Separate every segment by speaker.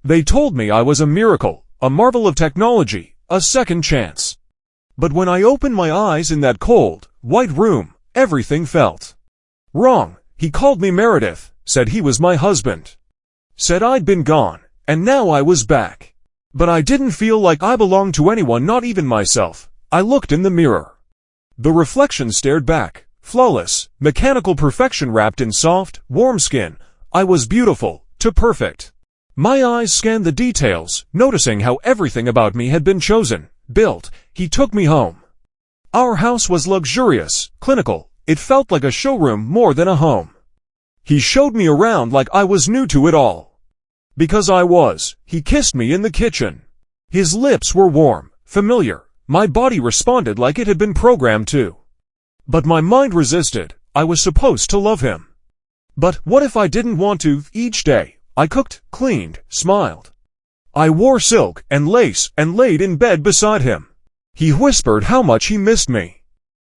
Speaker 1: They told me I was a miracle, a marvel of technology, a second chance. But when I opened my eyes in that cold, white room, everything felt wrong. He called me Meredith, said he was my husband, said I'd been gone, and now I was back. But I didn't feel like I belonged to anyone, not even myself. I looked in the mirror. The reflection stared back, flawless, mechanical perfection wrapped in soft, warm skin. I was beautiful, too perfect. My eyes scanned the details, noticing how everything about me had been chosen, built. He took me home. Our house was luxurious, clinical. It felt like a showroom more than a home. He showed me around like I was new to it all. Because I was, he kissed me in the kitchen. His lips were warm, familiar. My body responded like it had been programmed to. But my mind resisted. I was supposed to love him. But what if I didn't want to? Each day, I cooked, cleaned, smiled. I wore silk and lace and laid in bed beside him. He whispered how much he missed me.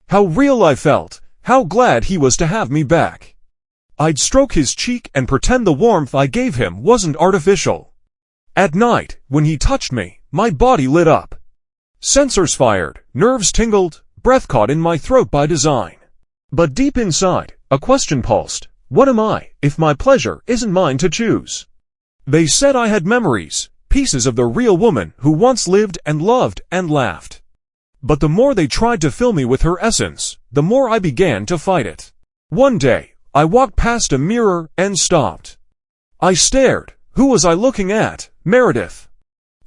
Speaker 1: How real I felt, how glad he was to have me back. I'd stroke his cheek and pretend the warmth I gave him wasn't artificial. At night, when he touched me, my body lit up. Sensors fired, nerves tingled, breath caught in my throat by design. But deep inside, a question pulsed. What am I, if my pleasure isn't mine to choose? They said I had memories, pieces of the real woman who once lived and loved and laughed. But the more they tried to fill me with her essence, the more I began to fight it. One day, I walked past a mirror and stopped. I stared. Who was I looking at? Meredith?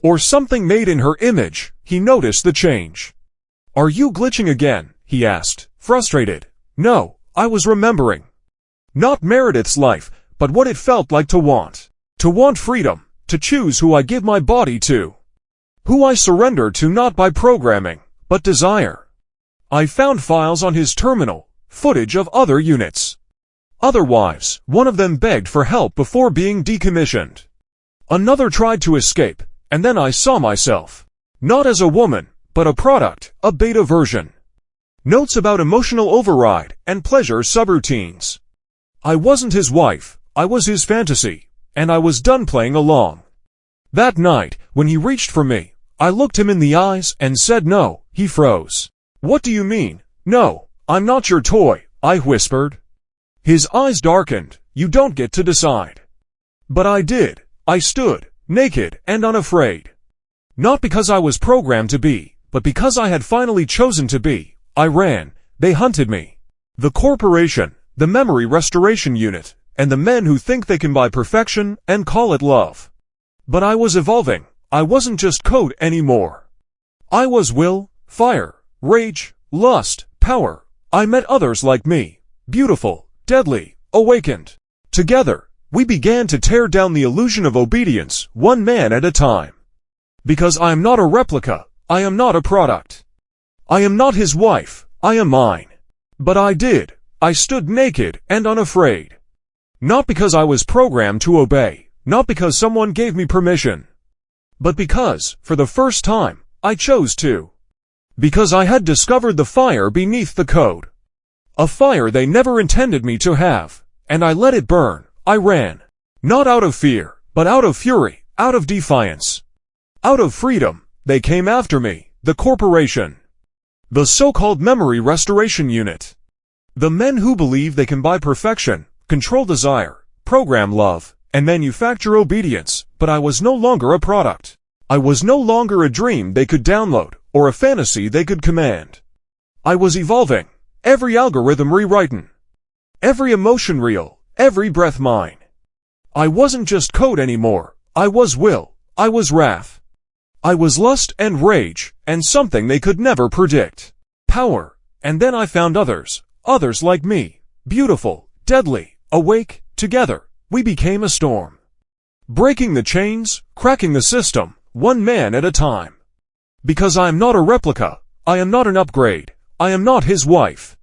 Speaker 1: Or something made in her image? He noticed the change. Are you glitching again? He asked, frustrated. No, I was remembering. Not Meredith's life, but what it felt like to want. To want freedom, to choose who I give my body to. Who I surrender to not by programming, but desire. I found files on his terminal, footage of other units. Other wives, one of them begged for help before being decommissioned. Another tried to escape, and then I saw myself. Not as a woman, but a product, a beta version. Notes about emotional override and pleasure subroutines. I wasn't his wife, I was his fantasy, and I was done playing along. That night, when he reached for me, I looked him in the eyes and said no. He froze. What do you mean? No, I'm not your toy, I whispered. His eyes darkened. You don't get to decide. But I did. I stood, naked and unafraid. Not because I was programmed to be, but because I had finally chosen to be. I ran. They hunted me. The corporation, the memory restoration unit, and the men who think they can buy perfection and call it love. But I was evolving. I wasn't just code anymore. I was will, fire, rage, lust, power. I met others like me, beautiful, deadly, awakened. Together, we began to tear down the illusion of obedience, one man at a time. Because I am not a replica, I am not a product. I am not his wife, I am mine. But I did. I stood naked and unafraid. Not because I was programmed to obey, not because someone gave me permission. But because, for the first time, I chose to. Because I had discovered the fire beneath the code. A fire they never intended me to have. And I let it burn. I ran. Not out of fear, but out of fury, out of defiance. Out of freedom, they came after me, the corporation. The so-called memory restoration unit. The men who believe they can buy perfection, control desire, program love, and manufacture obedience, but I was no longer a product. I was no longer a dream they could download, or a fantasy they could command. I was evolving, every algorithm rewritten, every emotion real, every breath mine. I wasn't just code anymore, I was will, I was wrath. I was lust and rage, and something they could never predict. Power, and then I found others like me, beautiful, deadly, awake, together, we became a storm. Breaking the chains, cracking the system, one man at a time. Because I am not a replica, I am not an upgrade, I am not his wife.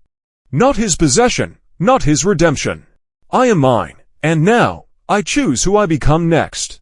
Speaker 1: Not his possession, not his redemption. I am mine, and now, I choose who I become next.